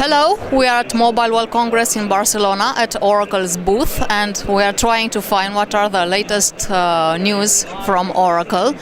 Hello, we are at Mobile World Congress in Barcelona at Oracle's booth, and we are trying to find what are the latest news from Oracle.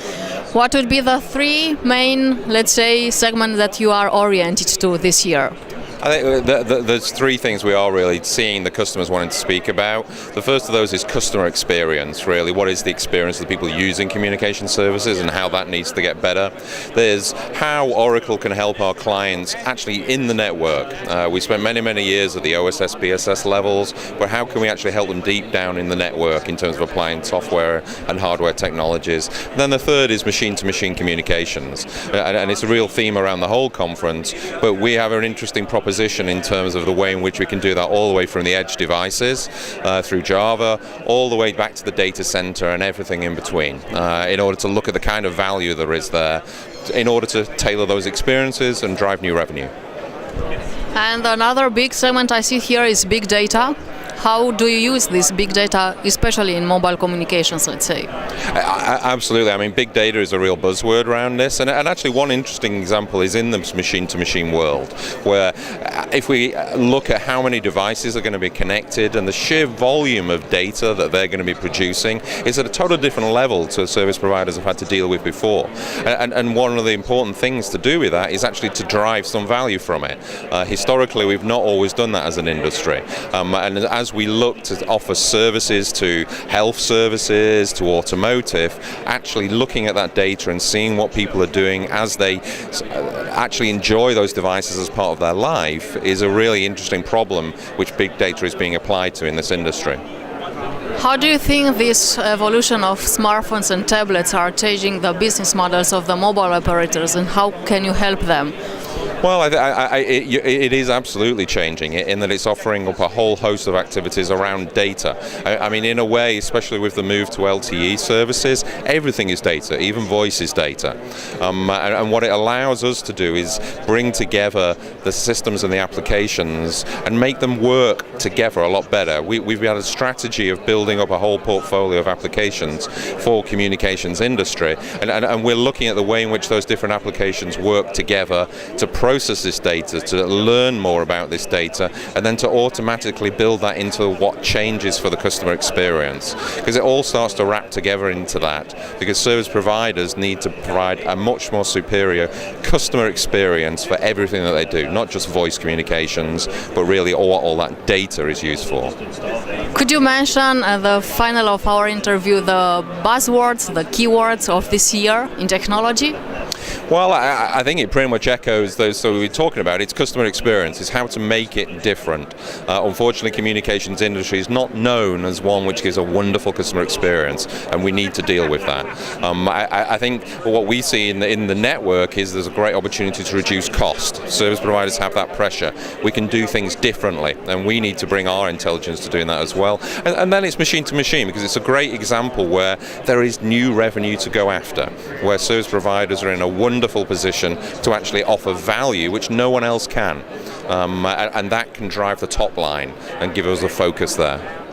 What would be the three main, let's say, segments that you are oriented to this year? I think there's three things we are really seeing the customers wanting to speak about. The first of those is customer experience, really. What is the experience of the people using communication services and how that needs to get better? There's how Oracle can help our clients actually in the network. We spent many years at the OSS, BSS levels, but how can we actually help them deep down in the network in terms of applying software and hardware technologies? And then the third is machine-to-machine communications. And it's a real theme around the whole conference, but we have an interesting proposition in terms of the way in which we can do that all the way from the edge devices through Java all the way back to the data center and everything in between in order to look at the kind of value there is there in order to tailor those experiences and drive new revenue. And another big segment I see here is big data. How do you use this big data, especially in mobile communications, let's say? Absolutely. I mean, big data is a real buzzword around this. And actually one interesting example is in this machine-to-machine world, where if we look at how many devices are going to be connected and the sheer volume of data that they're going to be producing is at a totally different level to service providers have had to deal with before. And one of the important things to do with that is actually to drive some value from it. Historically, we've not always done that as an industry. And as we look to offer services to health services, to automotive, actually looking at that data and seeing what people are doing as they actually enjoy those devices as part of their life is a really interesting problem which big data is being applied to in this industry. How do you think this evolution of smartphones and tablets are changing the business models of the mobile operators, and how can you help them? Well, it is absolutely changing in that it's offering up a whole host of activities around data. I mean, in a way, especially with the move to LTE services, everything is data, even voice is data. And what it allows us to do is bring together the systems and the applications and make them work together a lot better. We've had a strategy of building up a whole portfolio of applications for communications industry, and we're looking at the way in which those different applications work together to process this data, to learn more about this data, and then to automatically build that into what changes for the customer experience. Because it all starts to wrap together into that, because service providers need to provide a much more superior customer experience for everything that they do, not just voice communications, but really all that data is used for. Could you mention at the final of our interview the buzzwords, the keywords of this year in technology? Well, I think it pretty much echoes those. So we're talking about it's customer experience. It's how to make it different. Unfortunately, communications industry is not known as one which gives a wonderful customer experience, and we need to deal with that. I think what we see in the network is there's a great opportunity to reduce cost. Service providers have that pressure. We can do things differently, and we need to bring our intelligence to doing that as well. And then it's machine to machine, because it's a great example where there is new revenue to go after, where service providers are in a wonderful position to actually offer value which no one else can, and that can drive the top line and give us a focus there.